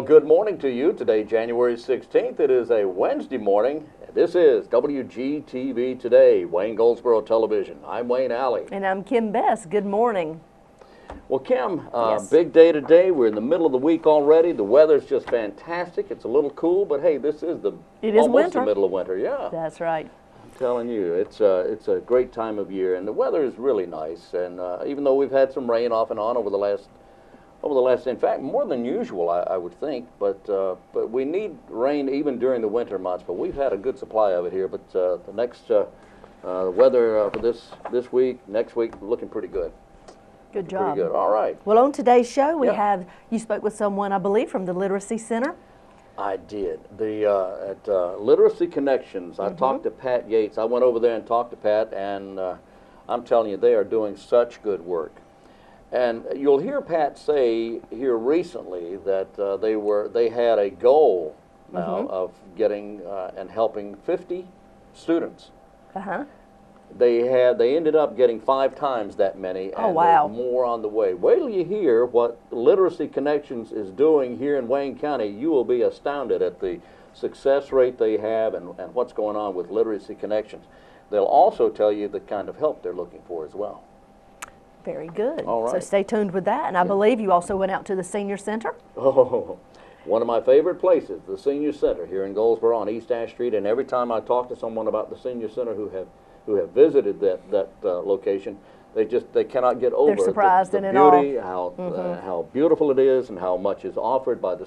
good morning to you. Today, January 16th. It is a Wednesday morning. This is WGTV Today, Wayne Goldsboro Television. I'm Wayne Alley. And I'm Kim Bess. Good morning. Well, Kim, Yes. big day today. We're in the middle of the week already. The weather's just fantastic. It's a little cool, but hey, this is almost winter. the middle of winter. Yeah, That's right. I'm telling you, it's a great time of year, and the weather is really nice. And even though we've had some rain off and on over the last, in fact, more than usual, I would think. But we need rain even during the winter months. But we've had a good supply of it here. But the next weather for this week, next week, looking pretty good. Good job. Pretty good. All right. Well, on today's show, we Yep. have, you spoke with someone, I believe, from the Literacy Center. I did. At Literacy Connections, I talked to Pat Yates. I went over there and talked to Pat, and I'm telling you, they are doing such good work. And you'll hear Pat say here recently that they had a goal now of getting and helping 50 students. Uh-huh. They ended up getting 5 times that many, and wow. there's more on the way. Wait till you hear what Literacy Connections is doing here in Wayne County. You will be astounded at the success rate they have and what's going on with Literacy Connections. They'll also tell you the kind of help they're looking for as well. Very good. All right. So stay tuned with that. And I believe you also went out to the Senior Center. Oh, one of my favorite places, the Senior Center here in Goldsboro on East Ash Street. And every time I talk to someone about the Senior Center who have visited that location, they cannot get over They're surprised the and in awe. beauty, how beautiful it is, and how much is offered by the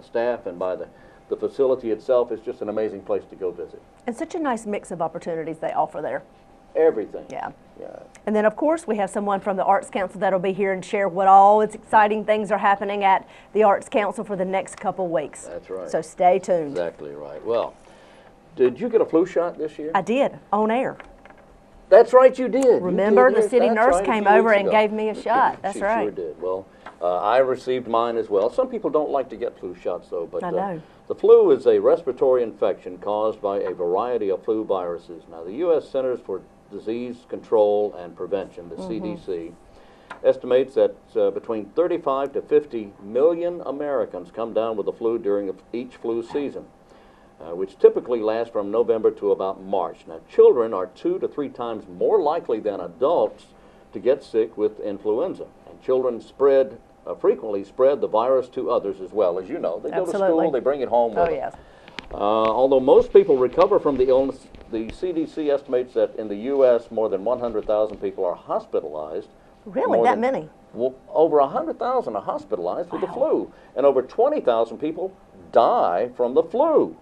staff and by the facility itself. It's just an amazing place to go visit. And such a nice mix of opportunities they offer there. Everything. Yeah. Yeah. And then, of course, we have someone from the Arts Council that'll be here and share what all its exciting things are happening at the Arts Council for the next couple weeks. That's right. So stay tuned. Exactly right. Well, did you get a flu shot this year? I did, on air. That's right, you did. Remember, You did. the city That's nurse right, a came few over weeks and ago. gave me a shot. That's She right. sure did. Well, I received mine as well. Some people don't like to get flu shots, though. But I know. the flu is a respiratory infection caused by a variety of flu viruses. Now, the U.S. Centers for Disease Control and Prevention, the CDC, estimates that between 35 to 50 million Americans come down with the flu during each flu season, which typically lasts from November to about March. Now, children are 2 to 3 times more likely than adults to get sick with influenza. And children frequently spread the virus to others as well. As you know, they go to school, they bring it home with them. yes. Although most people recover from the illness, the CDC estimates that in the U.S. more than 100,000 people are hospitalized. Really, that many? Well, over 100,000 are hospitalized with the flu, and over 20,000 people die from the flu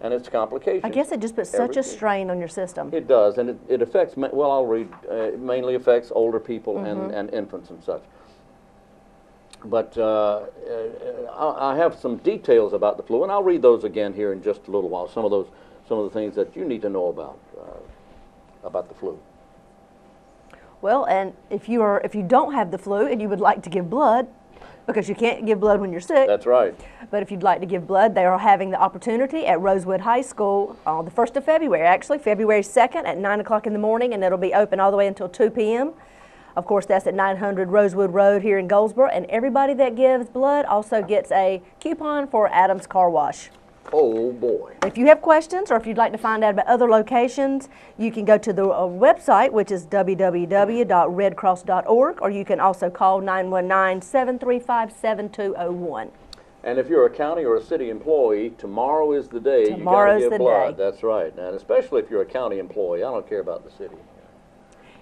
and its complications. I guess it just puts such a strain on your system. It does, and it affects, well, I'll read, it mainly affects older people and infants and such. But I have some details about the flu, and I'll read those again here in just a little while. Some of the things that you need to know about the flu. Well, and if you don't have the flu and you would like to give blood, because you can't give blood when you're sick. That's right. But if you'd like to give blood, they are having the opportunity at Rosewood High School on the 1st of February, actually, February 2nd at 9 o'clock in the morning, and it'll be open all the way until 2 p.m. Of course, that's at 900 Rosewood Road here in Goldsboro, and everybody that gives blood also gets a coupon for Adams Car Wash. Oh, boy. If you have questions or if you'd like to find out about other locations, you can go to the website, which is www.redcross.org, or you can also call 919-735-7201. And if you're a county or a city employee, tomorrow is the day you got to give blood. That's right. And especially if you're a county employee. I don't care about the city.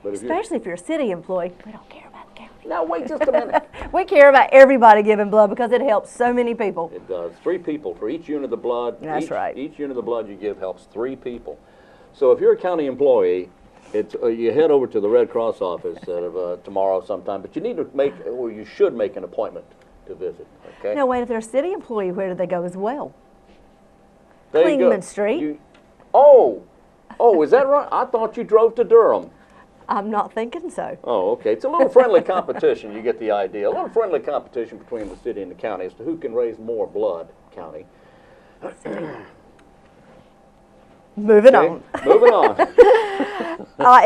But especially if you're a city employee, we don't care about the county. Now, wait just a minute. We care about everybody giving blood because it helps so many people. It does. 3 people for each unit of blood. That's right. Each unit of blood you give helps 3 people. So if you're a county employee, you head over to the Red Cross office tomorrow sometime, but you need to you should make an appointment to visit. Okay. Now, wait, if they're a city employee, where do they go as well? Clingman Street. Oh, is that right? I thought you drove to Durham. I'm not thinking so. Oh, okay. It's a little friendly competition. You get the idea. A little friendly competition between the city and the county as to who can raise more blood, county. Moving on. Moving on.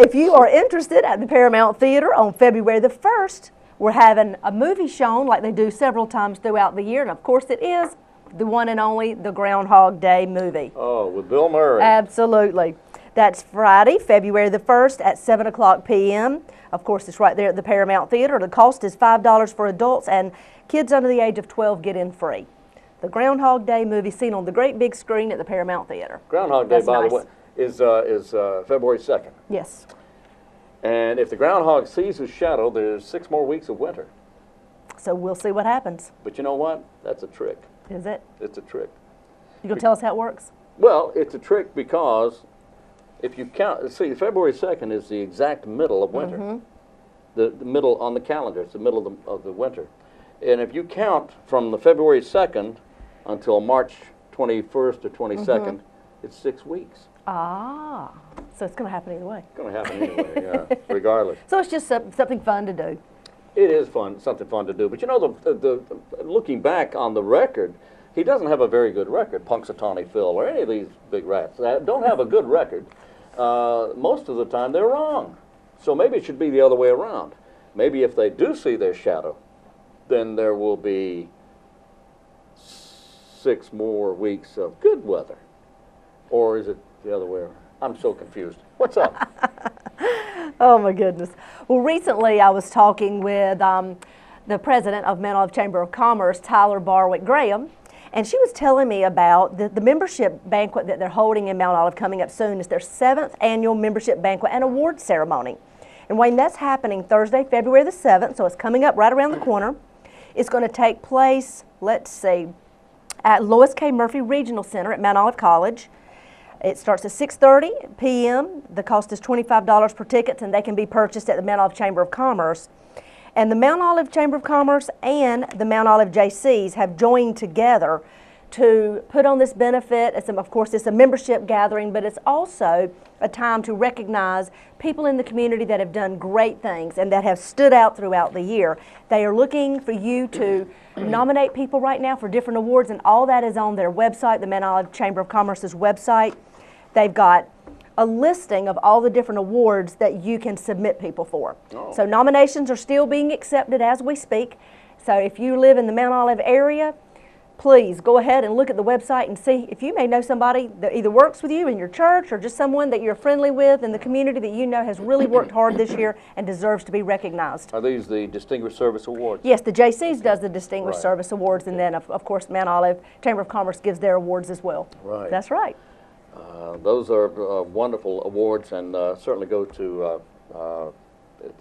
If you are interested at the Paramount Theater on February the 1st, We're having a movie shown like they do several times throughout the year, and of course it is the one and only the Groundhog Day movie. Oh, with Bill Murray. Absolutely. That's Friday, February the 1st at 7 o'clock p.m. Of course, it's right there at the Paramount Theater. The cost is $5 for adults, and kids under the age of 12 get in free. The Groundhog Day movie seen on the great big screen at the Paramount Theater. Groundhog Day, That's by nice. the way, is February 2nd. Yes. And if the groundhog sees his shadow, there's 6 more weeks of winter. So we'll see what happens. But you know what? That's a trick. Is it? It's a trick. You gonna tell us how it works? Well, it's a trick because if you count, see, February 2nd is the exact middle of winter. The middle on the calendar, it's the middle of the winter. And if you count from the February 2nd until March 21st or 22nd, it's 6 weeks. Ah, so it's gonna happen either way. It's going to happen anyway, yeah, regardless. So it's just something fun to do. It is fun, something fun to do. But you know, looking back on the record, he doesn't have a very good record, Punxsutawney Phil or any of these big rats that don't have a good record. Most of the time they're wrong. So maybe it should be the other way around. Maybe if they do see their shadow, then there will be 6 more weeks of good weather. Or is it the other way around? I'm so confused. What's up? Oh my goodness. Well, recently I was talking with the president of Mount Olive Chamber of Commerce, Tyler Barwick Graham, and she was telling me about the membership banquet that they're holding in Mount Olive coming up soon. It's their 7th annual membership banquet and award ceremony. And Wayne, that's happening Thursday, February the 7th, so it's coming up right around the corner. It's going to take place, let's see, at Lois K. Murphy Regional Center at Mount Olive College. It starts at 6:30 p.m. The cost is $25 per ticket, and they can be purchased at the Mount Olive Chamber of Commerce. And the Mount Olive Chamber of Commerce and the Mount Olive JCs have joined together to put on this benefit. Of course, it's a membership gathering, but it's also a time to recognize people in the community that have done great things and that have stood out throughout the year. They are looking for you to nominate people right now for different awards, and all that is on their website, the Mount Olive Chamber of Commerce's website. They've got a listing of all the different awards that you can submit people for. Oh. So nominations are still being accepted as we speak. So if you live in the Mount Olive area, please go ahead and look at the website and see if you may know somebody that either works with you in your church or just someone that you're friendly with in the community that you know has really worked hard this year and deserves to be recognized. Are these the Distinguished Service Awards? Yes, the JCs does the Distinguished Right. Service Awards, and then of course Mount Olive Chamber of Commerce gives their awards as well. Right. That's right. Those are wonderful awards, and certainly go to.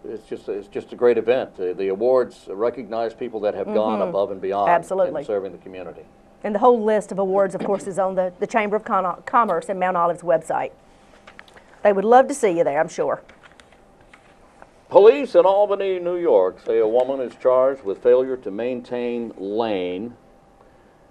It's just a great event. The awards recognize people that have gone above and beyond Absolutely. in serving the community. And the whole list of awards, of course, is on the Chamber of Commerce and Mount Olive's website. They would love to see you there, I'm sure. Police in Albany, New York, say a woman is charged with failure to maintain lane,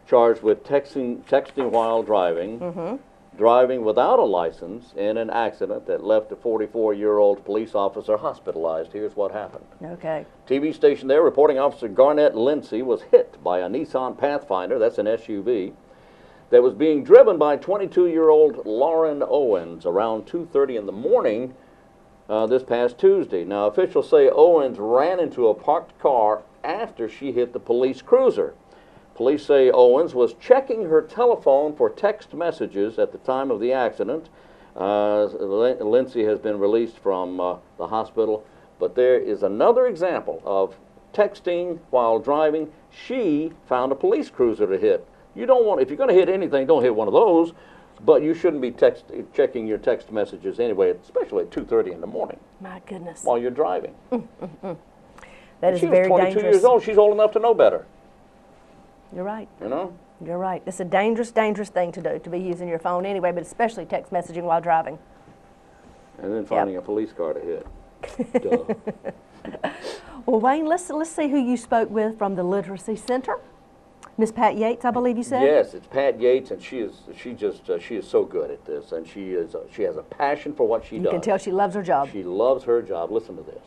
charged with texting while driving, driving without a license in an accident that left a 44-year-old police officer hospitalized. Here's what happened. Okay. TV station there reporting Officer Garnett Lindsay was hit by a Nissan Pathfinder, that's an SUV, that was being driven by 22-year-old Lauren Owens around 2:30 in the morning this past Tuesday. Now, officials say Owens ran into a parked car after she hit the police cruiser. Police say Owens was checking her telephone for text messages at the time of the accident. Lindsay has been released from the hospital, but there is another example of texting while driving. She found a police cruiser to hit. You don't want, if you're going to hit anything, don't hit one of those, but you shouldn't be checking your text messages anyway, especially at 2:30 in the morning. My goodness. While you're driving. That is She was very 22 dangerous. years old. She's old enough to know better. You're right. You know? You're right. It's a dangerous, dangerous thing to do, to be using your phone anyway, but especially text messaging while driving. And then finding a police car to hit. Duh. Well, Wayne, let's see who you spoke with from the Literacy Center. Miss Pat Yates, I believe you said? Yes, it's Pat Yates, and she is so good at this, and she has a passion for what she does. You can tell she loves her job. She loves her job. Listen to this.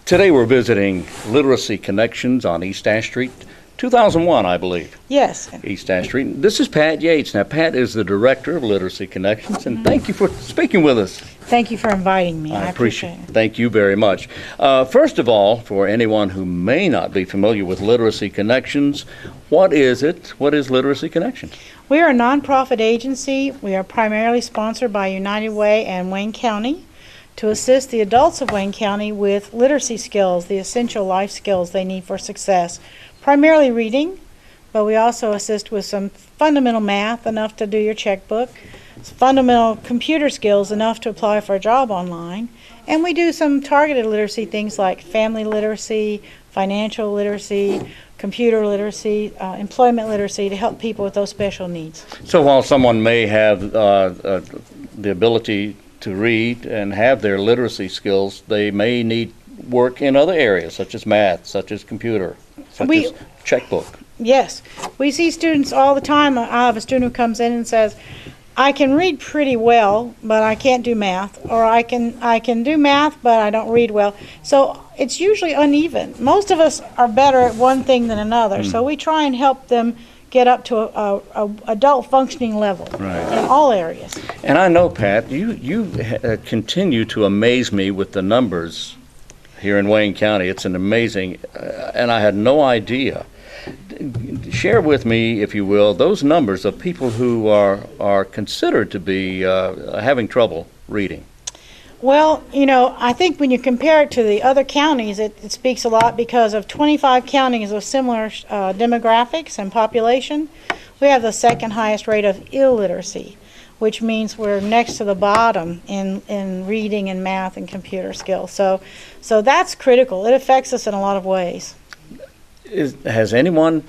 Today we're visiting Literacy Connections on East Ash Street, 2001, I believe. Yes. East Ash Street. This is Pat Yates. Now, Pat is the director of Literacy Connections, and thank you for speaking with us. Thank you for inviting me. I appreciate it. Thank you very much. First of all, for anyone who may not be familiar with Literacy Connections, what is it? What is Literacy Connections? We are a nonprofit agency. We are primarily sponsored by United Way and Wayne County to assist the adults of Wayne County with literacy skills, the essential life skills they need for success. Primarily reading, but we also assist with some fundamental math, enough to do your checkbook, fundamental computer skills, enough to apply for a job online, and we do some targeted literacy things like family literacy, financial literacy, computer literacy, employment literacy, to help people with those special needs. So while someone may have the ability to read and have their literacy skills, they may need work in other areas, such as math, such as computer, such as checkbook. Yes. We see students all the time. I have a student who comes in and says, I can read pretty well, but I can't do math, or I can do math, but I don't read well. So it's usually uneven. Most of us are better at one thing than another, so we try and help them get up to a adult functioning level in all areas. And I know, Pat, you continue to amaze me with the numbers here in Wayne County. It's an amazing, and I had no idea. Share with me, if you will, those numbers of people who are considered to be having trouble reading. Well, you know, I think when you compare it to the other counties, it speaks a lot because of 25 counties with similar demographics and population. We have the second highest rate of illiteracy, which means we're next to the bottom in reading and math and computer skills. So that's critical. It affects us in a lot of ways. Has anyone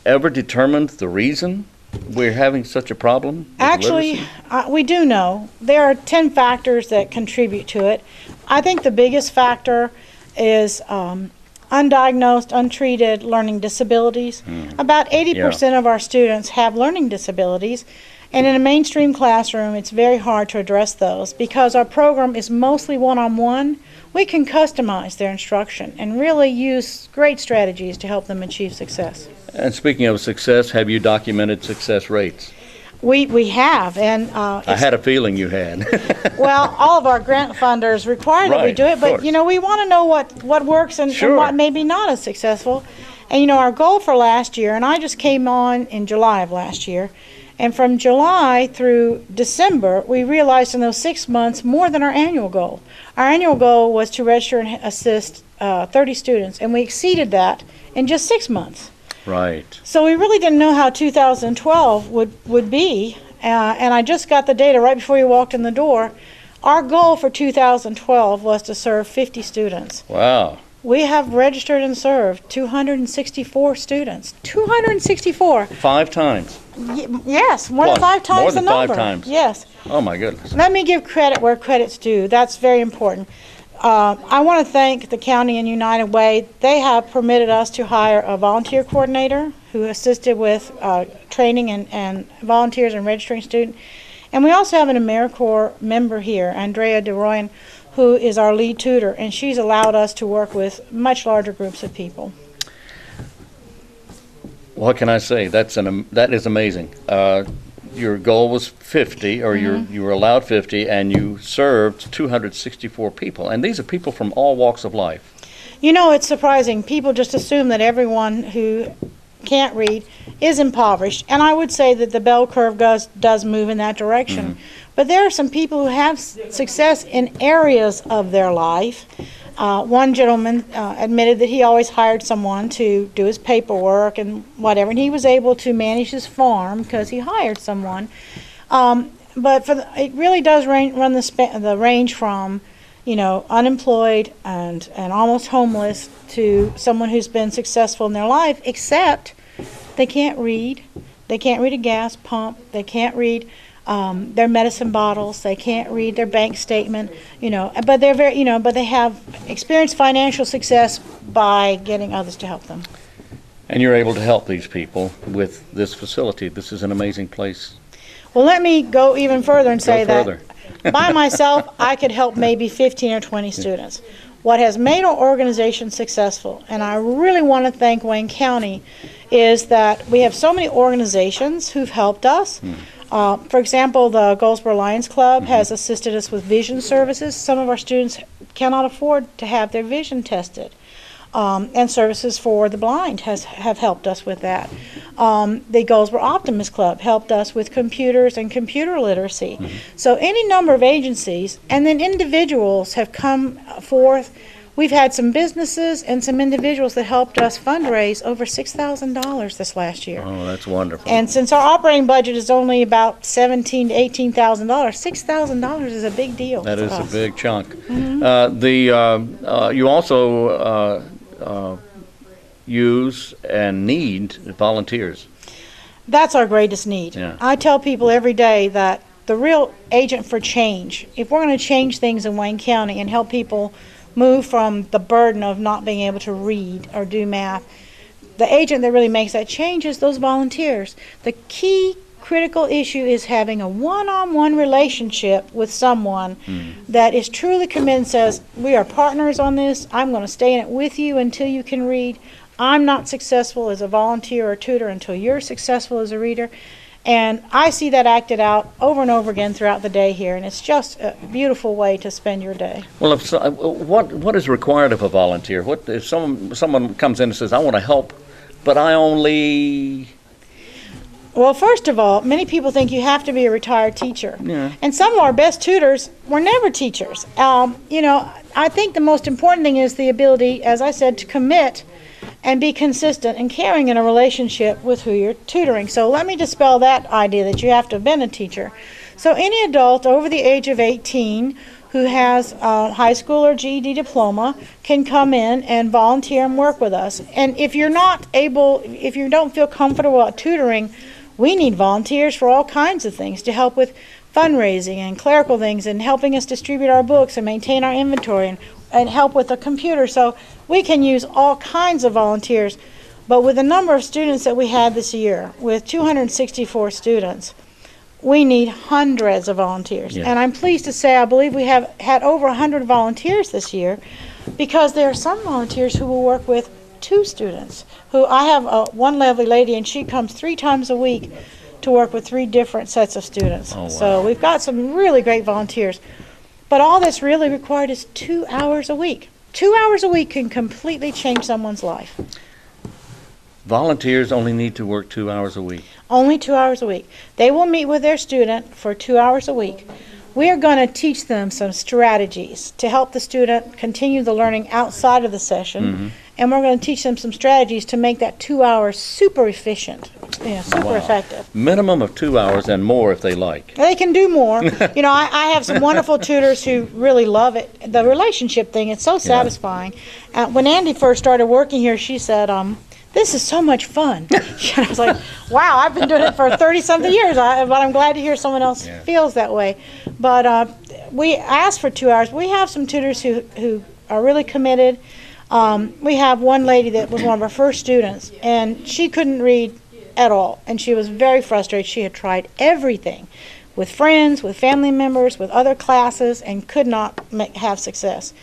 ever determined the reason we're having such a problem with Actually, we do know. There are 10 factors that contribute to it. I think the biggest factor is undiagnosed, untreated learning disabilities. About 80% of our students have learning disabilities, and in a mainstream classroom, it's very hard to address those because our program is mostly one-on-one. We can customize their instruction and really use great strategies to help them achieve success. And speaking of success, have you documented success rates? We have, and I had a feeling you had. well, all of our grant funders require that we do it, but you know, we want to know what works and what may be not as successful. And you know, our goal for last year, and I just came on in July of last year, and from July through December, we realized in those 6 months more than our annual goal. Our annual goal was to register and assist 30 students, and we exceeded that in just 6 months. Right. So we really didn't know how 2012 would be, and I just got the data right before you walked in the door. Our goal for 2012 was to serve 50 students. Wow. We have registered and served 264 students. 264. 5 times. Yes, more than 5 times the number. More than 5 times. Yes. Oh my goodness. Let me give credit where credit's due. That's very important. I want to thank the county and United Way. They have permitted us to hire a volunteer coordinator who assisted with training and volunteers and registering students. And we also have an AmeriCorps member here, Andrea DeRoyan, who is our lead tutor, and she's allowed us to work with much larger groups of people. What can I say? That is amazing. Your goal was 50, or you were allowed 50, and you served 264 people. And these are people from all walks of life. You know, it's surprising. People just assume that everyone who can't read is impoverished, and I would say that the bell curve does move in that direction. But there are some people who have success in areas of their life. One gentleman admitted that he always hired someone to do his paperwork and whatever, and he was able to manage his farm because he hired someone. But it really does run the range from, you know, unemployed and almost homeless to someone who's been successful in their life, except they can't read. They can't read a gas pump. They can't read their medicine bottles. They can't read their bank statement, you know, but they're very, you know, but they have experienced financial success by getting others to help them. And you're able to help these people with this facility. This is an amazing place. Well, let me go even further and say that by myself, I could help maybe 15 or 20 students. What has made our organization successful, and I really want to thank Wayne County, is that we have so many organizations who've helped us. For example, the Goldsboro Lions Club has assisted us with vision services. Some of our students cannot afford to have their vision tested. And services for the blind have helped us with that. The Goldsboro Optimist Club helped us with computers and computer literacy. So any number of agencies, and then individuals have come forth. We've had some businesses and some individuals that helped us fundraise over $6,000 this last year. Oh, that's wonderful. And since our operating budget is only about $17,000 to $18,000, $6,000 is a big deal. That is us. a big chunk. You also use and need volunteers. That's our greatest need. Yeah. I tell people every day that the real agent for change, if we're going to change things in Wayne County and help people move from the burden of not being able to read or do math, the agent that really makes that change is those volunteers. The key critical issue is having a one-on-one relationship with someone that is truly committed and says, we are partners on this, I'm going to stay in it with you until you can read. I'm not successful as a volunteer or tutor until you're successful as a reader. And I see that acted out over and over again throughout the day here, and it's just a beautiful way to spend your day. Well, if what is required of a volunteer? What if someone comes in and says, I want to help, but I only... Well, first of all, many people think you have to be a retired teacher. Yeah. And some of our best tutors were never teachers. I think the most important thing is the ability, as I said, to commit and be consistent and caring in a relationship with who you're tutoring. So let me dispel that idea that you have to have been a teacher. So any adult over the age of 18 who has a high school or GED diploma can come in and volunteer and work with us. And if you're not able, if you don't feel comfortable at tutoring, we need volunteers for all kinds of things to help with fundraising and clerical things and helping us distribute our books and maintain our inventory and help with the computer. So we can use all kinds of volunteers. But with the number of students that we had this year, with 264 students, we need hundreds of volunteers. Yeah. And I'm pleased to say I believe we have had over 100 volunteers this year, because there are some volunteers who will work with 2 students. I have one lovely lady, and she comes 3 times a week to work with 3 different sets of students. Oh, wow. So we've got some really great volunteers. But all that's really required is 2 hours a week. 2 hours a week can completely change someone's life. Volunteers only need to work 2 hours a week. Only 2 hours a week. They will meet with their student for 2 hours a week. We are going to teach them some strategies to help the student continue the learning outside of the session. And we're going to teach them some strategies to make that 2 hours super efficient, super effective. Minimum of 2 hours and more if they like. They can do more. I have some wonderful tutors who really love it. The relationship thing, it's so satisfying. When Andy first started working here, she said, this is so much fun. I was like, wow, I've been doing it for 30-something years, but I'm glad to hear someone else feels that way. But we asked for 2 hours. We have some tutors who are really committed. We have one lady that was one of our first students, and she couldn't read at all, and she was very frustrated. She had tried everything with friends, with family members, with other classes, and could not have success.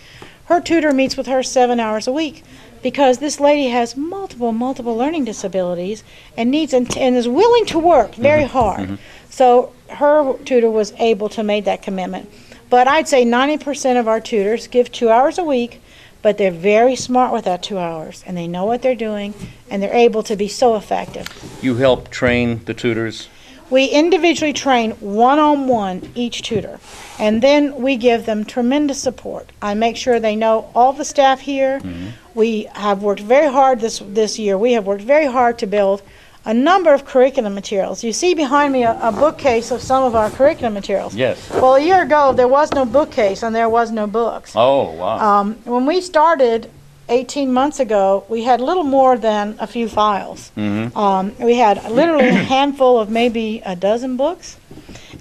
Her tutor meets with her 7 hours a week, because this lady has multiple learning disabilities and needs and is willing to work very hard. So her tutor was able to make that commitment. But I'd say 90% of our tutors give 2 hours a week, but they're very smart with that 2 hours, and they know what they're doing, and they're able to be so effective. You help train the tutors? We individually train one-on-one each tutor, and then we give them tremendous support. I make sure they know all the staff here. We have worked very hard this year. We have worked very hard to build a number of curriculum materials. You see behind me a bookcase of some of our curriculum materials. Yes. Well, a year ago, there was no bookcase and there was no books. Oh, wow. When we started 18 months ago, we had little more than a few files. We had literally a handful of maybe a dozen books.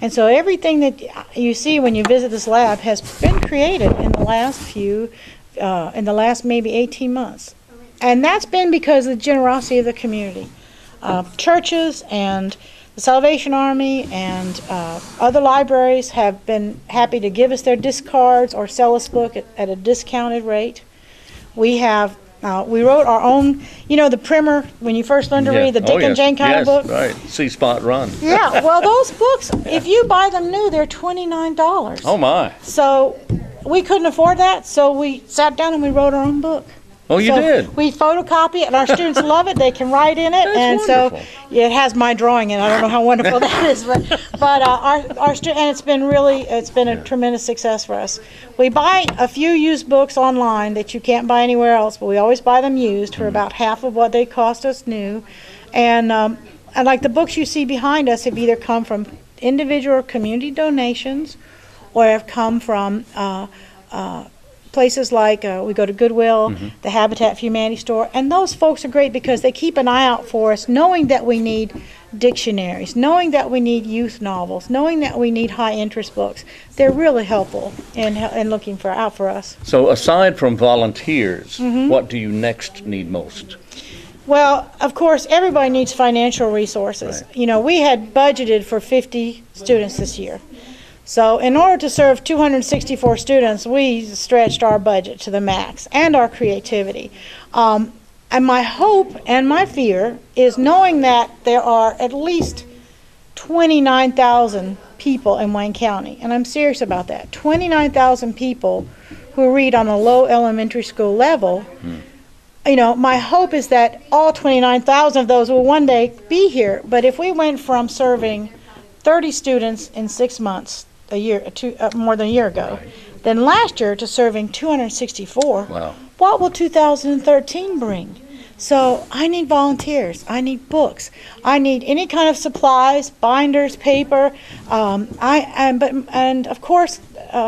And so everything that you see when you visit this lab has been created in the last maybe 18 months. And that's been because of the generosity of the community. Churches and The Salvation Army and other libraries have been happy to give us their discards or sell us book at a discounted rate. We have we wrote our own, you know, the primer when you first learn to read, the Dick and Jane kind of book. Right, See Spot Run. Yeah, well, those books, if you buy them new, they're $29. Oh my! So we couldn't afford that, so we sat down and we wrote our own book. Oh, you So did? We photocopy it, and our students love it. They can write in it, That's and wonderful. so yeah, it has my drawing in it. I don't know how wonderful that is, but and it's been a tremendous success for us. We buy a few used books online that you can't buy anywhere else, but we always buy them used for about half of what they cost us new, and like the books you see behind us have either come from individual or community donations, or have come from places like we go to Goodwill, the Habitat for Humanity store, and those folks are great because they keep an eye out for us, knowing that we need dictionaries, knowing that we need youth novels, knowing that we need high interest books. They're really helpful in looking out for us. So aside from volunteers, what do you next need most? Well, of course, everybody needs financial resources. Right. You know, we had budgeted for 50 students this year. So in order to serve 264 students, we stretched our budget to the max and our creativity. And my hope and my fear is knowing that there are at least 29,000 people in Wayne County, and I'm serious about that, 29,000 people who read on a low elementary school level. You know, my hope is that all 29,000 of those will one day be here. But if we went from serving 30 students in 6 months, more than a year ago, then last year to serving 264, Wow. what will 2013 bring? So I need volunteers. I need books. I need any kind of supplies, binders, paper. And of course,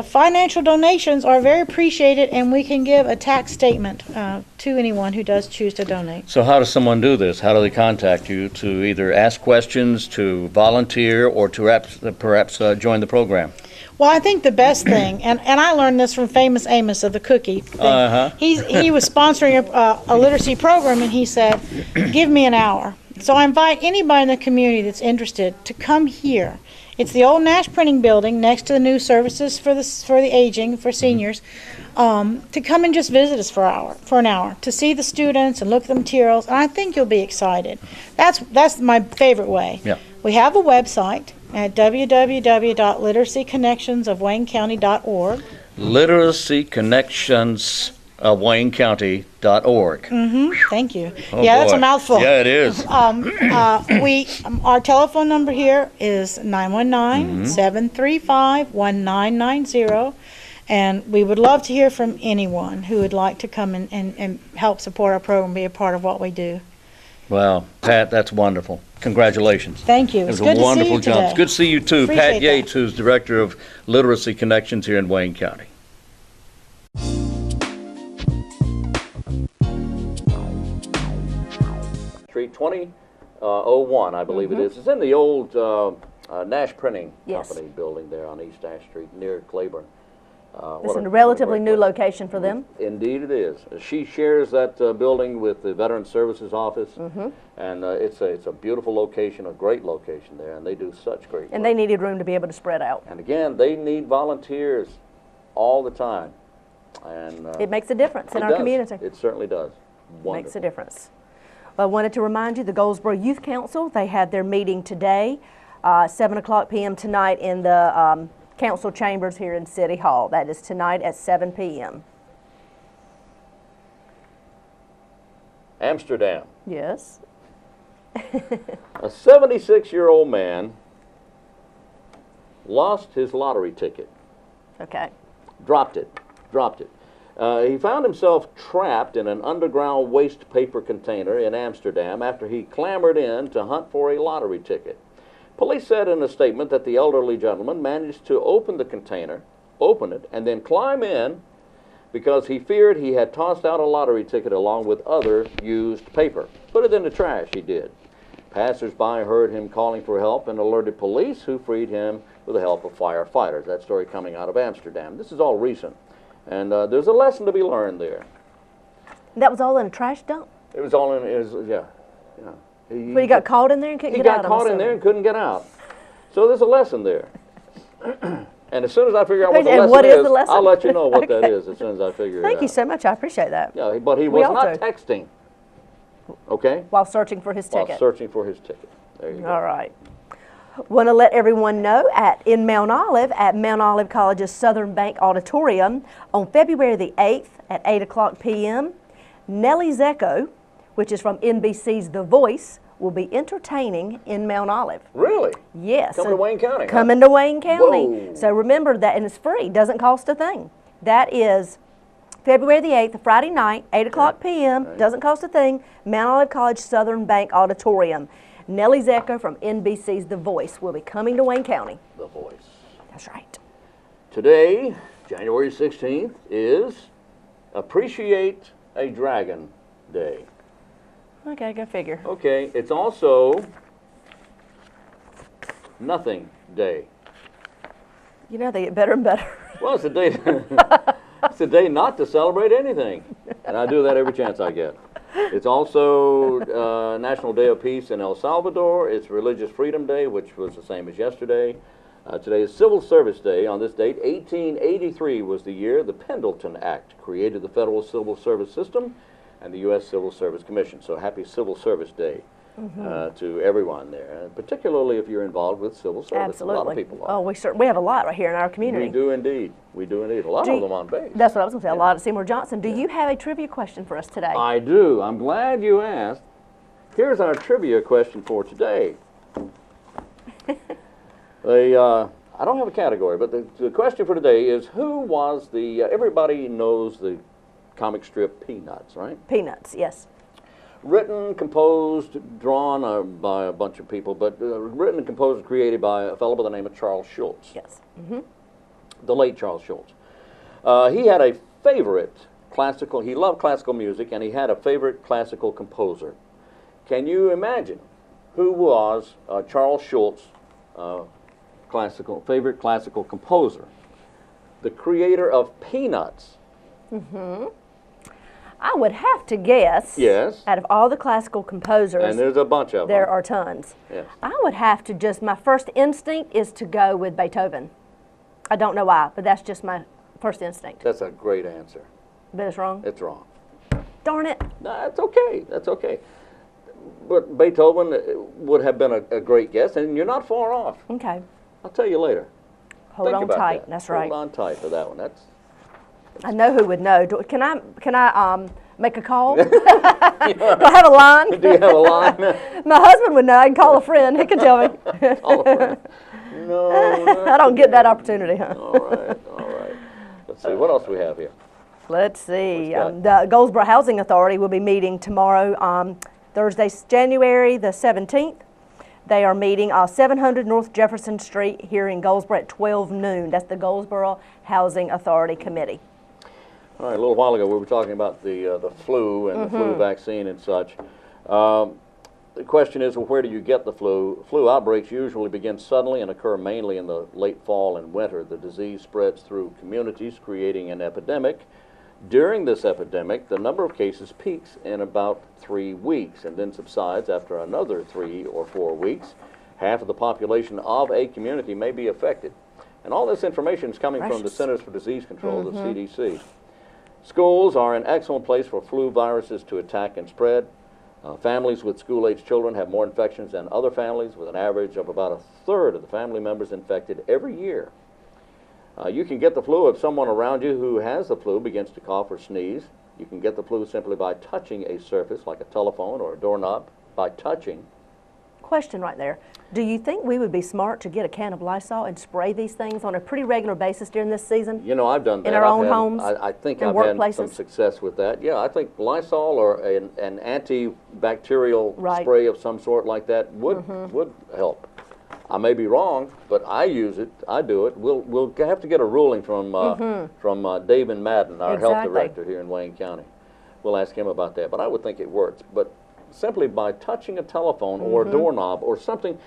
financial donations are very appreciated, and we can give a tax statement to anyone who does choose to donate. So how does someone do this? How do they contact you to either ask questions, to volunteer, or to perhaps join the program? Well, I think the best thing, and I learned this from Famous Amos of the cookie thing. He was sponsoring a literacy program, and he said, give me an hour. So I invite anybody in the community that's interested to come here. It's the old Nash Printing Building next to the new services for the aging, for seniors, to come and just visit us for an hour, to see the students and look at the materials, and I think you'll be excited. That's my favorite way. Yeah. We have a website at www.literacyconnectionsofwaynecounty.org. LiteracyConnectionsOfWayneCounty.org. Thank you. Oh, yeah, that's boy. a mouthful. Yeah, it is. Our telephone number here is 919-735-1990, and we would love to hear from anyone who would like to come and help support our program, be a part of what we do. Well, Pat, that's wonderful. Congratulations. Thank you. It was It's good a to see wonderful you job. today. It's good to see you too. Appreciate Pat Yates, that. who's Director of Literacy Connections here in Wayne County. Street 2001, I believe it is. It's in the old Nash Printing Yes. Company building there on East Ash Street near Claiborne. It's a relatively new location for them. Indeed it is. She shares that building with the Veteran Services Office, and it's a beautiful location, a great location there, and they do such great work. And they needed room to be able to spread out. And again, they need volunteers all the time. And It makes a difference in it our does. community. It certainly does. Wonderful. Makes a difference. Well, I wanted to remind you, the Goldsboro Youth Council, they had their meeting today, 7 o'clock p.m. tonight in the council chambers here in City Hall. That is tonight at 7 p.m. Amsterdam. Yes. A 76-year-old man lost his lottery ticket. Okay. Dropped it. He found himself trapped in an underground waste paper container in Amsterdam after he clambered in to hunt for a lottery ticket. Police said in a statement that the elderly gentleman managed to open the container, and then climb in because he feared he had tossed out a lottery ticket along with other used paper. Put it in the trash, he did. Passers-by heard him calling for help and alerted police, who freed him with the help of firefighters. That story coming out of Amsterdam. This is all recent, and there's a lesson to be learned there. That was all in a trash dump? It was all in, yeah. But he got caught in there and couldn't get out. He got caught in there and couldn't get out. So there's a lesson there. And as soon as I figure out what the lesson is, I'll let you know what that is as soon as I figure it out. Thank you so much. I appreciate that. Yeah, but he was not texting. Okay? While searching for his ticket. While searching for his ticket. There you go. All right. Want to let everyone know in Mount Olive, at Mount Olive College's Southern Bank Auditorium, on February the 8th at 8 o'clock p.m., Nellie Zecco, which is from NBC's The Voice, will be entertaining in Mount Olive. Really? Yes. Coming to Wayne County. Coming to Wayne County. Whoa. So remember that, and it's free, doesn't cost a thing. That is February the 8th, Friday night, 8 o'clock p.m., doesn't cost a thing, Mount Olive College Southern Bank Auditorium. Nellie Zecco from NBC's The Voice will be coming to Wayne County. The Voice. That's right. Today, January 16th, is Appreciate a Dragon Day. Okay, go figure. Okay, it's also Nothing Day. You know, they get better and better. Well, it's a day. It's a day not to celebrate anything, and I do that every chance I get. It's also National Day of Peace in El Salvador. It's Religious Freedom Day, which was the same as yesterday. Today is Civil Service Day. On this date, 1883 was the year the Pendleton Act created the Federal Civil Service System and the U.S. Civil Service Commission. So happy Civil Service Day to everyone there, particularly if you're involved with civil service. Absolutely. A lot of people are. Oh, we have a lot right here in our community. We do indeed. We do indeed. A lot of them on base. That's what I was going to say, a lot at Seymour Johnson. Do you have a trivia question for us today? I do. I'm glad you asked. Here's our trivia question for today. I don't have a category, but the question for today is, who was the, everybody knows the comic strip Peanuts, right? Peanuts, yes. Written, composed, drawn by a bunch of people, but written and composed and created by a fellow by the name of Charles Schulz. Yes. The late Charles Schulz. He had a favorite classical, he loved classical music, and he had a favorite classical composer. Can you imagine who was Charles Schulz' favorite classical composer? The creator of Peanuts. I would have to guess. Yes. Out of all the classical composers. And there's a bunch of them. There are tons. Yes. I would have to just, my first instinct is to go with Beethoven. I don't know why, but that's just my first instinct. That's a great answer. But it's wrong? It's wrong. Darn it. No, that's okay. That's okay. But Beethoven would have been a great guess, and you're not far off. Okay. I'll tell you later. Hold Think on about tight. that. That's right. Hold on tight for that one. That's. I know who would know. Can I make a call? Do I have a line? Do you have a line? My husband would know. I can call a friend. He can tell me. Call a friend. No. I don't get that opportunity, huh? All right. All right. Let's see. What else do we have here? Let's see. What's The Goldsboro Housing Authority will be meeting tomorrow, Thursday, January the 17th. They are meeting 700 North Jefferson Street here in Goldsboro at 12 noon. That's the Goldsboro Housing Authority Committee. All right. A little while ago, we were talking about the flu and the flu vaccine and such. The question is, well, where do you get the flu? Flu outbreaks usually begin suddenly and occur mainly in the late fall and winter. The disease spreads through communities, creating an epidemic. During this epidemic, the number of cases peaks in about 3 weeks and then subsides after another 3 or 4 weeks. Half of the population of a community may be affected. And all this information is coming from the Centers for Disease Control, the CDC. Schools are an excellent place for flu viruses to attack and spread. Families with school-age children have more infections than other families, with an average of about 1/3 of the family members infected every year. You can get the flu if someone around you who has the flu begins to cough or sneeze. You can get the flu simply by touching a surface like a telephone or a doorknob, by touching. Question right there. Do you think we would be smart to get a can of Lysol and spray these things on a pretty regular basis during this season? You know, I've done that. In our own homes? I think and I've workplaces? had some success with that. Yeah, I think Lysol or an antibacterial spray of some sort like that would help. I may be wrong, but I use it. I do it. We'll have to get a ruling from David Madden, our health director here in Wayne County. We'll ask him about that. But I would think it works. But simply by touching a telephone or a doorknob or something,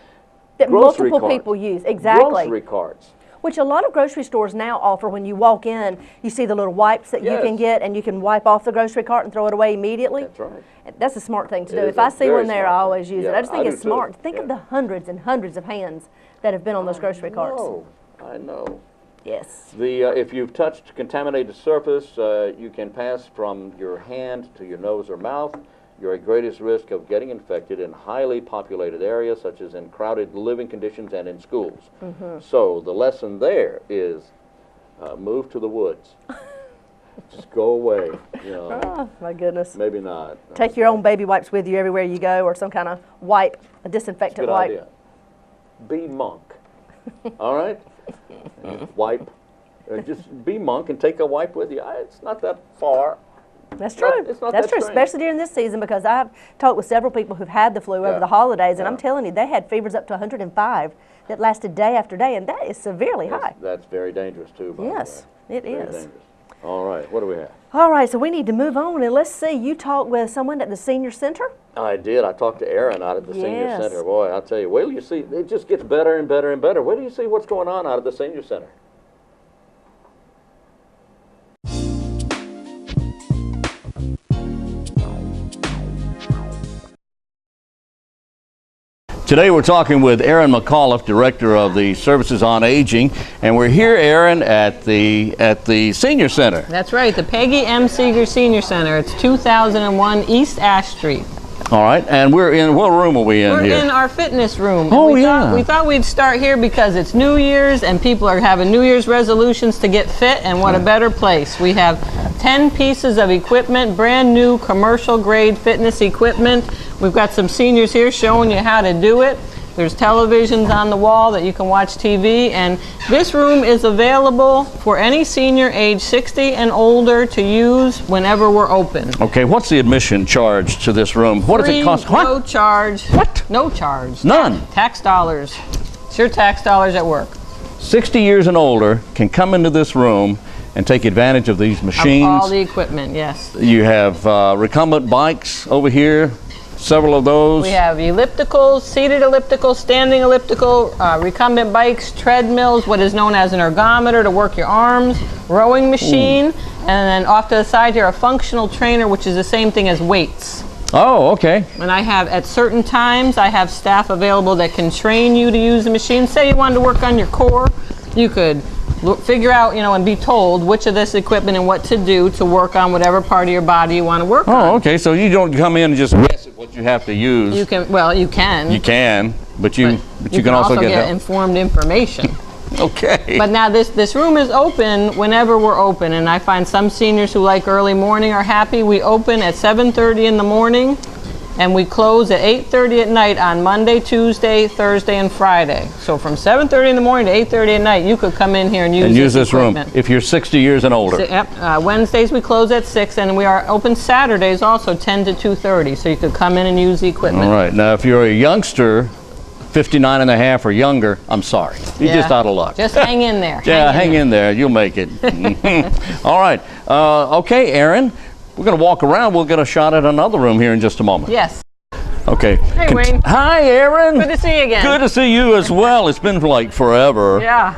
that multiple people use. Exactly. Grocery carts. which a lot of grocery stores now offer. When you walk in, you see the little wipes that you can get, and you can wipe off the grocery cart and throw it away immediately. That's right. That's a smart thing to do. It is If I a see very one there, I smart always thing. use it. Yeah, I just think I it's do too. smart. Think of the hundreds and hundreds of hands that have been on those grocery carts. I know. Yes. If you've touched contaminated surface, you can pass from your hand to your nose or mouth. You're at greatest risk of getting infected in highly populated areas, such as in crowded living conditions and in schools. So the lesson there is move to the woods. Just go away. You know. Oh, my goodness. Maybe not. Take your own baby wipes with you everywhere you go, or some kind of wipe, a disinfectant Good wipe. idea. Be monk. All right? Wipe. Just be monk and take a wipe with you. It's not that far. That's true. It's not That's that true, strange. especially during this season, because I've talked with several people who've had the flu over the holidays, and I'm telling you, they had fevers up to 105 that lasted day after day, and that is severely high. That's very dangerous too, by Yes, the way. it Very is. dangerous. All right, what do we have? All right, so we need to move on, and let's see, you talked with someone at the senior center? I did. I talked to ERYN out at the senior Yes. center. Boy, I'll tell you, wait till you see, it just gets better and better and better. Wait till you see what's going on out at the senior center. Today we're talking with ERYN McAULIFFE, Director of the Services on Aging, and we're here, ERYN, at the Senior Center. That's right, the Peggy M. Seeger Senior Center. It's 2001 East Ash Street. All right, and we're in, what room are we in We're here? in our fitness room. Oh, we yeah. We thought we'd start here because it's New Year's and people are having New Year's resolutions to get fit, and what a better place. We have 10 pieces of equipment, brand new commercial grade fitness equipment. We've got some seniors here showing you how to do it. There's televisions on the wall that you can watch TV, and this room is available for any senior age 60 and older to use whenever we're open. Okay, what's the admission charge to this room? What does it cost? Free, no charge. What? No charge. None. Tax dollars. It's your tax dollars at work. 60 years and older can come into this room and take advantage of these machines. Of all the equipment, yes. You have recumbent bikes over here, several of those. We have ellipticals, seated elliptical, standing elliptical, recumbent bikes, treadmills, what is known as an ergometer to work your arms, rowing machine, and then off to the side here a functional trainer, which is the same thing as weights. Oh, okay. And I have, at certain times, I have staff available that can train you to use the machine. Say you wanted to work on your core, you could figure out, you know, and be told which of this equipment and what to do to work on whatever part of your body you want to work on. Oh, okay. So you don't come in and just guess at what you have to use. You can, well, you can. You can, but you can also get help. Informed information. Okay. But now this room is open whenever we're open, and I find some seniors who like early morning are happy. We open at 7:30 in the morning, and we close at 8:30 at night on Monday, Tuesday, Thursday, and Friday. So from 7:30 in the morning to 8:30 at night, you could come in here and use this room equipment. if you're 60 years and older. So, yep. Wednesdays we close at 6, and we are open Saturdays also 10 to 2:30. So you could come in and use the equipment. All right. Now, if you're a youngster, 59 and a half or younger, I'm sorry. You're just out of luck. Just hang in there. Yeah, hang in there. You'll make it. All right. Okay, ERYN, we're going to walk around. We'll get a shot at another room here in just a moment. Yes. Okay. Hey, Wayne. Hi, ERYN. Good to see you again. Good to see you as well. It's been like forever. Yeah.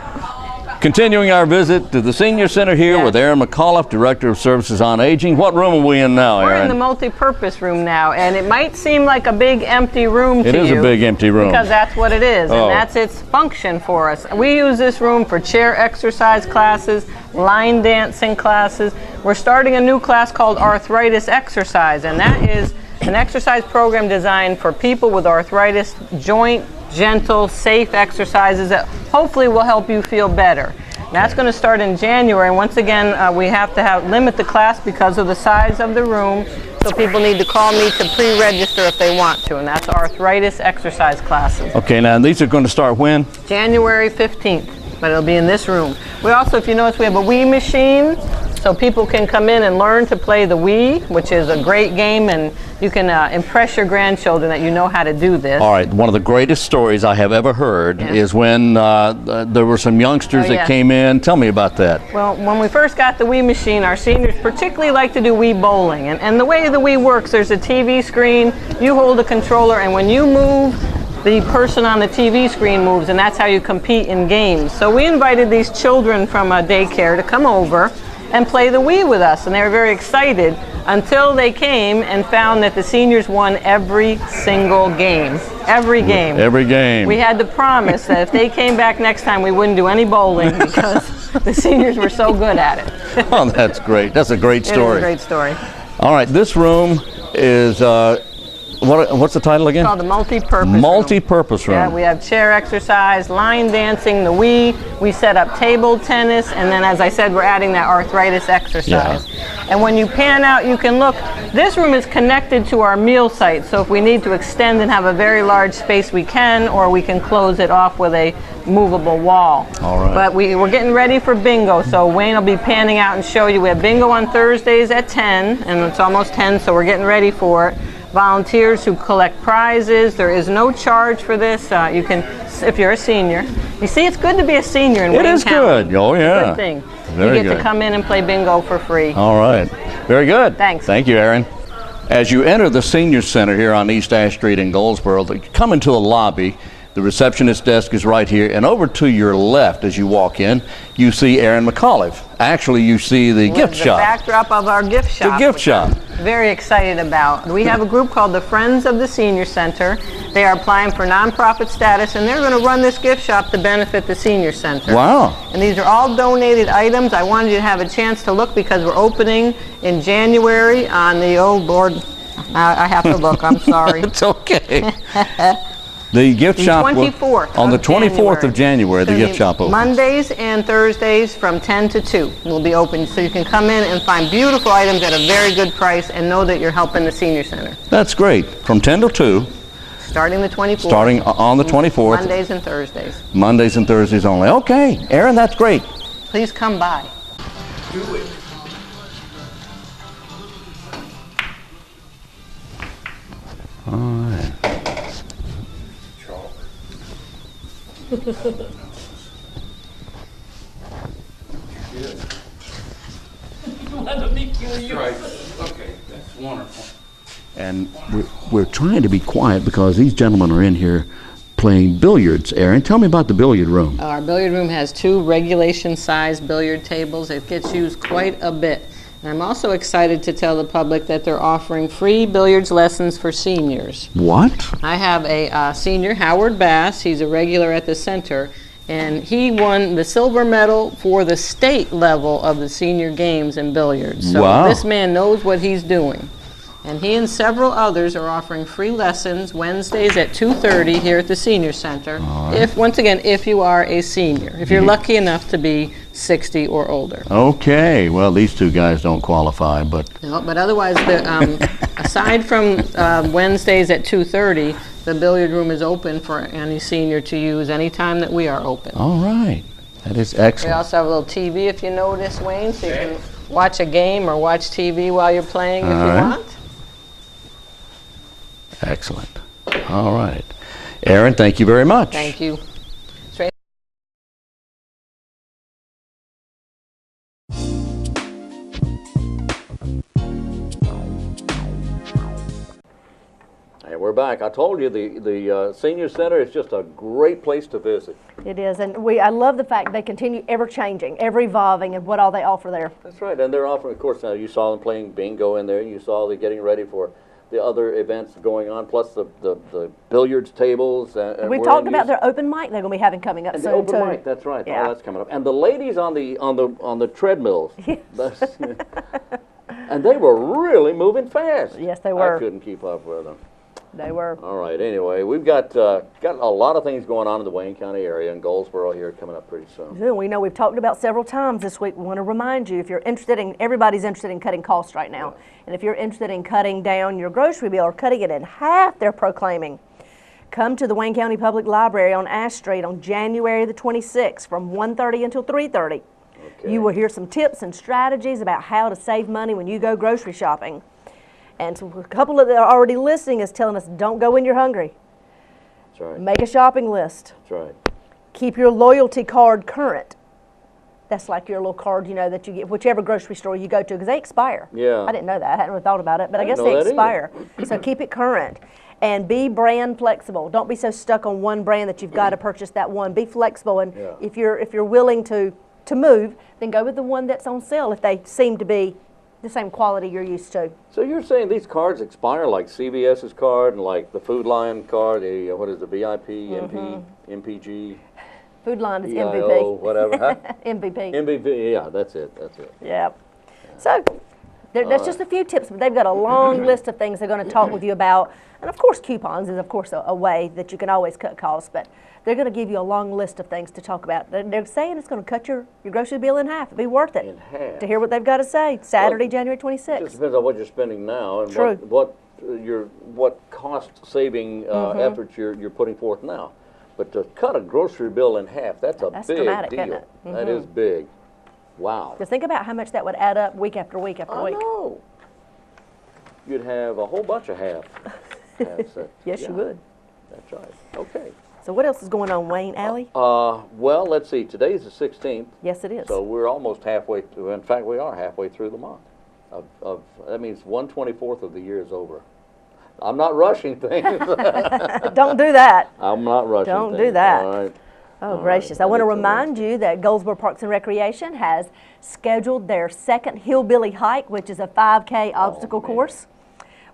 Continuing our visit to the Senior Center here with ERYN McAULIFFE, Director of Services on Aging. What room are we in now, We're ERYN? in the multi-purpose room now, and it might seem like a big empty room to you. It is a big empty room. Because that's what it is, Oh. and that's its function for us. We use this room for chair exercise classes, line dancing classes. We're starting a new class called Arthritis Exercise, and that is an exercise program designed for people with arthritis, joint, gentle, safe exercises that hopefully will help you feel better. That's going to start in January, and once again we have to limit the class because of the size of the room, so people need to call me to pre-register if they want to, and that's arthritis exercise classes. Okay, now these are going to start when? January 15th, but it'll be in this room. We also, if you notice, we have a Wii machine, so people can come in and learn to play the Wii, which is a great game, and you can impress your grandchildren that you know how to do this. All right, one of the greatest stories I have ever heard is when there were some youngsters that came in. Tell me about that. Well, when we first got the Wii machine, our seniors particularly like to do Wii bowling. And the way the Wii works, there's a TV screen, you hold a controller, and when you move the person on the TV screen moves, and that's how you compete in games. So we invited these children from a daycare to come over and play the Wii with us, and they were very excited until they came and found that the seniors won every single game. Every game. Every game. We had to promise that if they came back next time, we wouldn't do any bowling because the seniors were so good at it. Oh, that's great. That's a great story. It is a great story. All right, this room is, what's the title again? It's called the multi-purpose room. Multi-purpose room. Yeah, we have chair exercise, line dancing, the Wii. We set up table tennis, and then, as I said, we're adding that arthritis exercise. Yeah. And when you pan out, you can look. This room is connected to our meal site, so if we need to extend and have a very large space, we can, or we can close it off with a movable wall. All right. But we're getting ready for bingo, so Wayne will be panning out and show you. We have bingo on Thursdays at 10, and it's almost 10, so we're getting ready for it. Volunteers who collect prizes. There is no charge for this. You can, if you're a senior. You see, it's good to be a senior in Wayne County. It is good. Oh, yeah. Good thing. Very you get good. to come in and play bingo for free. All right. Very good. Thanks. Thank you, Erin. As you enter the Senior Center here on East Ash Street in Goldsboro, come into the lobby. The receptionist desk is right here, and over to your left as you walk in, you see ERYN McAULIFFE. Actually, you see the gift shop. The backdrop of our gift shop. The gift shop. I'm very excited about. We have a group called the Friends of the Senior Center. They are applying for nonprofit status, and they're going to run this gift shop to benefit the Senior Center. Wow. And these are all donated items. I wanted you to have a chance to look because we're opening in January on the old board. I have to look. I'm sorry. It's okay. The gift shop 24th on the of 24th of January, the gift shop opens. Mondays and Thursdays from 10 to 2 will be open, so you can come in and find beautiful items at a very good price and know that you're helping the Senior Center. That's great. From 10 to 2. Starting the 24th. Starting on the 24th. Mondays and Thursdays. Mondays and Thursdays only. Okay, ERYN, that's great. Please come by. Do it. All right. Right. Okay, that's wonderful. And we're trying to be quiet because these gentlemen are in here playing billiards. ERYN, tell me about the billiard room. Our billiard room has 2 regulation-sized billiard tables. It gets used quite a bit. And I'm also excited to tell the public that they're offering free billiards lessons for seniors. What? I have a senior, Howard Bass. He's a regular at the center, and he won the silver medal for the state level of the senior games in billiards. So Wow. This man knows what he's doing. And he and several others are offering free lessons Wednesdays at 2:30 here at the Senior Center. If, once again, if you are a senior, if you're lucky enough to be 60 or older. Okay, well, these two guys don't qualify, but No, but otherwise, aside from Wednesdays at 2:30, the billiard room is open for any senior to use anytime that we are open. all right. That is We excellent. also have a little TV if you notice, Wayne, so you can watch a game or watch TV while you're playing if All you right. want. Excellent. All right. ERYN, thank you very much. Thank you. Straight Hey, we're back. I told you the Senior Center is just a great place to visit. It is, and I love the fact they continue ever changing, ever evolving, and what all they offer there. That's right, and they're offering, of course, now you saw them playing bingo in there, and you saw they're getting ready for the other events going on, plus the billiards tables. And We've we're talked in about use- their open mic they're going to be having coming up and the soon open too. mic, that's right. Yeah. Oh, that's coming up. And the ladies on the treadmills. Yes. That's- and they were really moving fast. Yes, they were. I couldn't keep up with them. They were. All right. Anyway, we've got a lot of things going on in the Wayne County area, and Goldsboro here coming up pretty soon. We know we've talked about several times this week. We want to remind you, if you're interested in, everybody's interested in cutting costs right now. And if you're interested in cutting down your grocery bill or cutting it in half, they're proclaiming, come to the Wayne County Public Library on Ash Street on January the 26th from 1:30 until 3:30. Okay. You will hear some tips and strategies about how to save money when you go grocery shopping. And so a couple of that are already listening is telling us, don't go when you're hungry. That's right. Make a shopping list. That's right. Keep your loyalty card current. That's like your little card, you know, that you get whichever grocery store you go to, because they expire. Yeah. I didn't know that. I hadn't really thought about it, but I guess didn't they know that expire. So keep it current. And be brand flexible. Don't be so stuck on one brand that you've got to purchase that one. Be flexible, and if you're willing to move, then go with the one that's on sale if they seem to be the same quality you're used to. So you're saying these cards expire like CVS's card and like the Food Lion card, the what is the VIP, MPG? Food Lion is EIO, MVP. whatever, huh? MVP. MVP, yeah, that's it. Yeah. So that's just a few tips, but they've got a long list of things they're going to talk with you about. And of course, coupons is of course a way that you can always cut costs, but they're going to give you a long list of things to talk about. They're saying it's going to cut your grocery bill in half. It'll be worth it. In half. To hear what they've got to say. Saturday, January 26th. It just depends on what you're spending now and True. what cost-saving efforts you're putting forth now. But to cut a grocery bill in half, that's big dramatic, deal. isn't it? That is big. Wow. Just think about how much that would add up week after week after week. I know. You'd have a whole bunch of halves. Yes, you would. That's right. Okay. So what else is going on, Wayne? Allie? Well, let's see. Today's the 16th. Yes, it is. So we're almost halfway through. In fact, we are halfway through the month. That means 1/24 of the year is over. I'm not rushing things. Don't do that. I'm not rushing Don't things. do that. All right. Oh, gracious. I want to remind you that Goldsboro Parks and Recreation has scheduled their second Hillbilly Hike, which is a 5K obstacle course.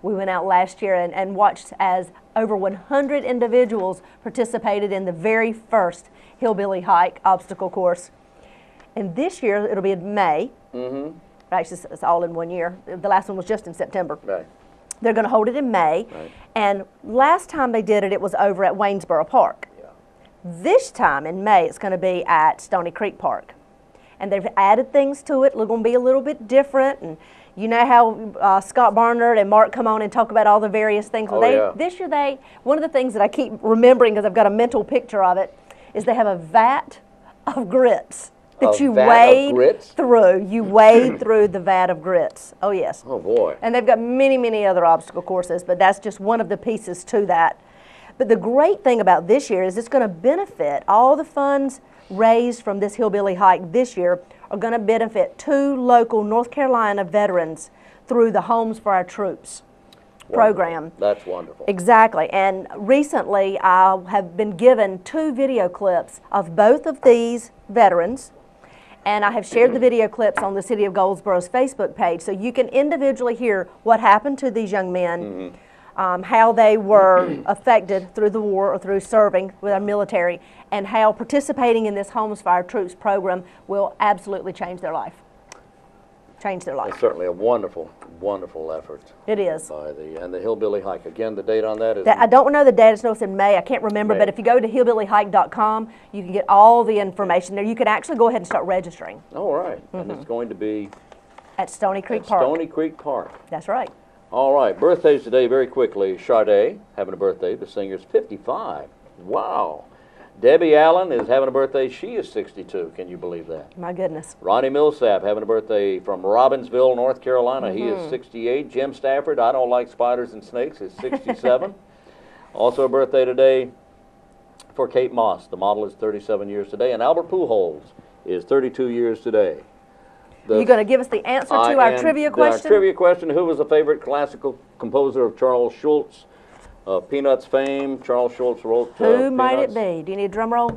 We went out last year and watched as over 100 individuals participated in the very first Hillbilly Hike obstacle course. And this year, it'll be in May. Actually, it's all in one year. The last one was just in September. Right. They're going to hold it in May. Right. And last time they did it, it was over at Waynesboro Park. Yeah. This time in May, it's going to be at Stony Creek Park. And they've added things to it. It's going to be a little bit different. And you know how Scott Barnard and Mark come on and talk about all the various things. Well, this year, one of the things that I keep remembering because I've got a mental picture of it is they have a vat of grits that you wade through. You wade through the vat of grits. Oh, yes. Oh, boy. And they've got many, many other obstacle courses, but that's just one of the pieces to that. But the great thing about this year is it's going to benefit all the funds raised from this Hillbilly Hike this year are going to benefit 2 local North Carolina veterans through the Homes for Our Troops program. That's wonderful. Exactly. And recently I have been given 2 video clips of both of these veterans, and I have shared the video clips on the City of Goldsboro's Facebook page so you can individually hear what happened to these young men, how they were affected through the war or through serving with our military, and how participating in this Homes for Our Troops program will absolutely change their life. Change their life. It's certainly a wonderful, wonderful effort. It is. By the Hillbilly Hike. Again, the date on that is? I don't know the date. I know it's in May. I can't remember. May. But if you go to hillbillyhike.com, you can get all the information there. You can actually go ahead and start registering. All right. And it's going to be? At Stony Creek Park. Stony Creek Park. That's right. All right. Birthdays today, very quickly. Sade, having a birthday. The singer's 55. Wow. Debbie Allen is having a birthday. She is 62. Can you believe that? My goodness. Ronnie Millsap having a birthday from Robbinsville, North Carolina. He is 68. Jim Stafford, I don't like spiders and snakes, is 67. Also a birthday today for Kate Moss. The model is 37 years today. And Albert Pujols is 32 years today. You're going to give us the answer to our trivia question? Our trivia question, who was the favorite classical composer of Charles Schulz? Peanuts fame. Charles Schulz wrote Who might it be? Do you need a drum roll?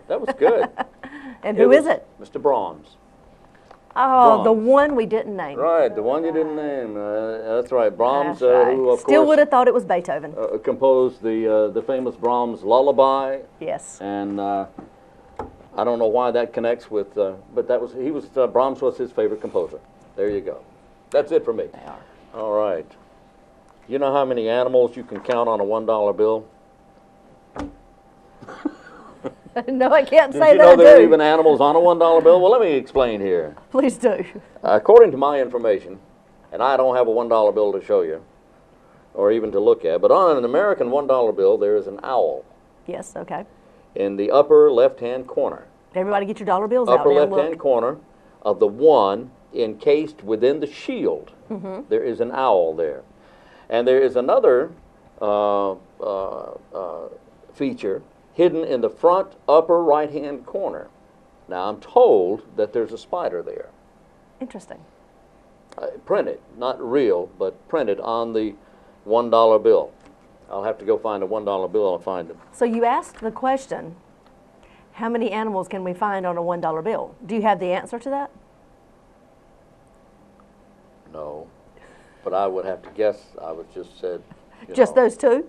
That was good. And who is it? Mr. Brahms. Oh, the one we didn't name. Right, the one you didn't name. That's right. Brahms, That's right. who of Still course would have thought it was Beethoven. Composed the famous Brahms Lullaby. Yes. And I don't know why that connects with, but that was Brahms was his favorite composer. There you go. That's it for me. They are. All right. You know how many animals you can count on a $1 bill? No, I can't say that. Did you know there are even animals on a $1 bill? Well, let me explain here. Please do. According to my information, and I don't have a $1 bill to show you, or even to look at, but on an American $1 bill, there is an owl. Yes, okay. In the upper left-hand corner. Everybody get your dollar bills out Upper there. left-hand corner of the one encased within the shield. There is an owl there. And there is another feature hidden in the front upper right-hand corner. Now, I'm told that there's a spider there. Interesting. Printed, not real, but printed on the $1 bill. I'll have to go find a $1 bill and find it. So you asked the question, how many animals can we find on a $1 bill? Do you have the answer to that? No, but I would have to guess. I would just said, Just those two?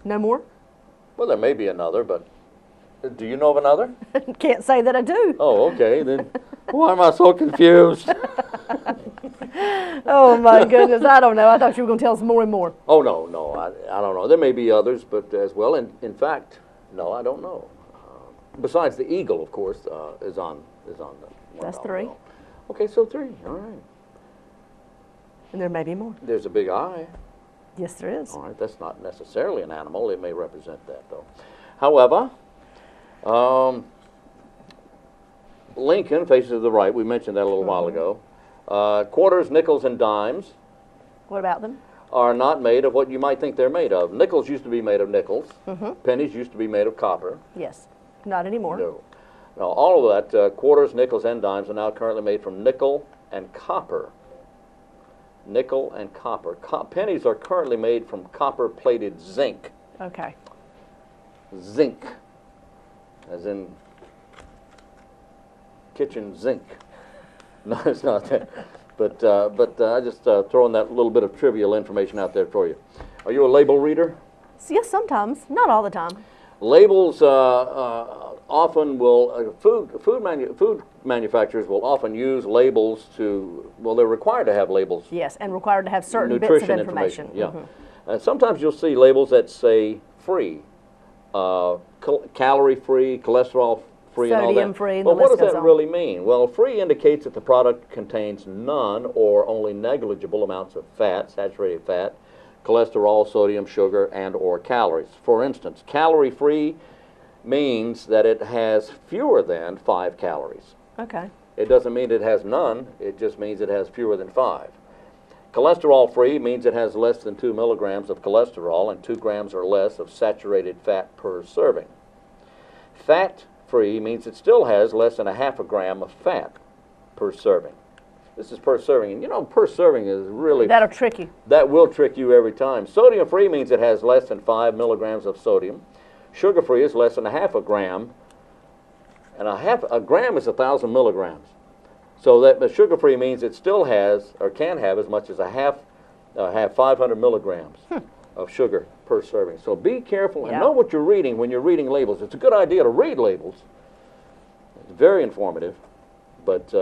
No more? Well, there may be another, but do you know of another? Can't say that I do. Oh, okay. Then why am I so confused? Oh my goodness, I don't know. I thought you were going to tell us more and more. Oh, no, I don't know. There may be others, but as well. And in fact, no, I don't know. Besides the eagle, of course, is on the $1 That's 3. bill. Okay, so 3. All right. And there may be more. There's a big eye. Yes, there is. All right, that's not necessarily an animal. It may represent that, though. However, Lincoln faces to the right. We mentioned that a little while ago. Quarters, nickels, and dimes What about them? are not made of what you might think they're made of. Nickels used to be made of nickels. Pennies used to be made of copper. Yes. Not anymore. No. Now, all of that, quarters, nickels, and dimes are now currently made from nickel and copper. Nickel and copper. Pennies are currently made from copper-plated zinc. Okay. Zinc, as in kitchen zinc. No, it's not that. But I just throwing that little bit of trivial information out there for you. Are you a label reader? Yes, sometimes. Not all the time. Labels often will, food manufacturers will often use labels to, well, they're required to have labels. Yes, and required to have certain Nutrition bits of information. Yeah. And sometimes you'll see labels that say free, calorie-free, cholesterol-free, and all that. Sodium-free, and Well, the what list does goes that on. really mean? Well, free indicates that the product contains none or only negligible amounts of fat, saturated fat, cholesterol, sodium, sugar, and or calories. For instance, calorie-free means that it has fewer than 5 calories. Okay. It doesn't mean it has none, it just means it has fewer than 5. Cholesterol-free means it has less than 2 milligrams of cholesterol and 2 grams or less of saturated fat per serving. Fat-free means it still has less than 1/2 gram of fat per serving. This is per serving, and you know, per serving is really... That'll trick you. That will trick you every time. Sodium-free means it has less than 5 milligrams of sodium. Sugar-free is less than 1/2 gram, and a gram is 1,000 milligrams. So that sugar-free means it still has, or can have, as much as have 500 milligrams of sugar per serving. So be careful and know what you're reading when you're reading labels. It's a good idea to read labels. It's very informative, but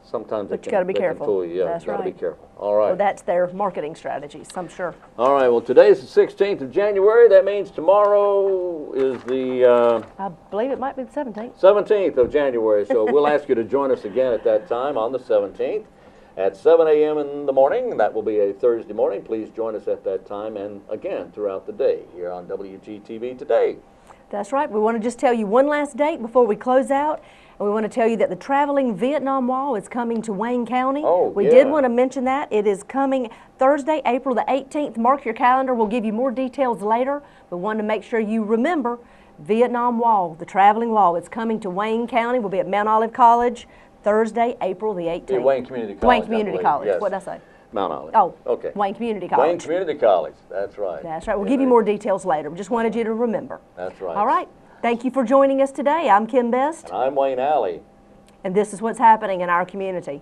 sometimes But you got to be careful. Fool you. Yeah, That's you got to right. be careful. All right. Well, that's their marketing strategies, I'm sure. All right. Well, today's the 16th of January. That means tomorrow is the I believe it might be the 17th. 17th of January. So we'll ask you to join us again at that time on the 17th at 7 a.m. in the morning. That will be a Thursday morning. Please join us at that time and again throughout the day here on WGTV Today. That's right. We want to just tell you one last date before we close out. And we want to tell you that the traveling Vietnam Wall is coming to Wayne County. Oh, we yeah. did want to mention that. It is coming Thursday, April the 18th. Mark your calendar. We'll give you more details later. We wanted to make sure you remember Vietnam Wall, the traveling wall. It's coming to Wayne County. We'll be at Mount Olive College Thursday, April the 18th. Yeah, Wayne Community College. Wayne Community College. Yes. What did I say? Mount Olive. Oh, okay. Wayne Community College. Wayne Community College. That's right. That's right. We'll give you more details later. We just wanted you to remember. That's right. All right. Thank you for joining us today. I'm Kim Best, And I'm Wayne Alley. and this is what's happening in our community.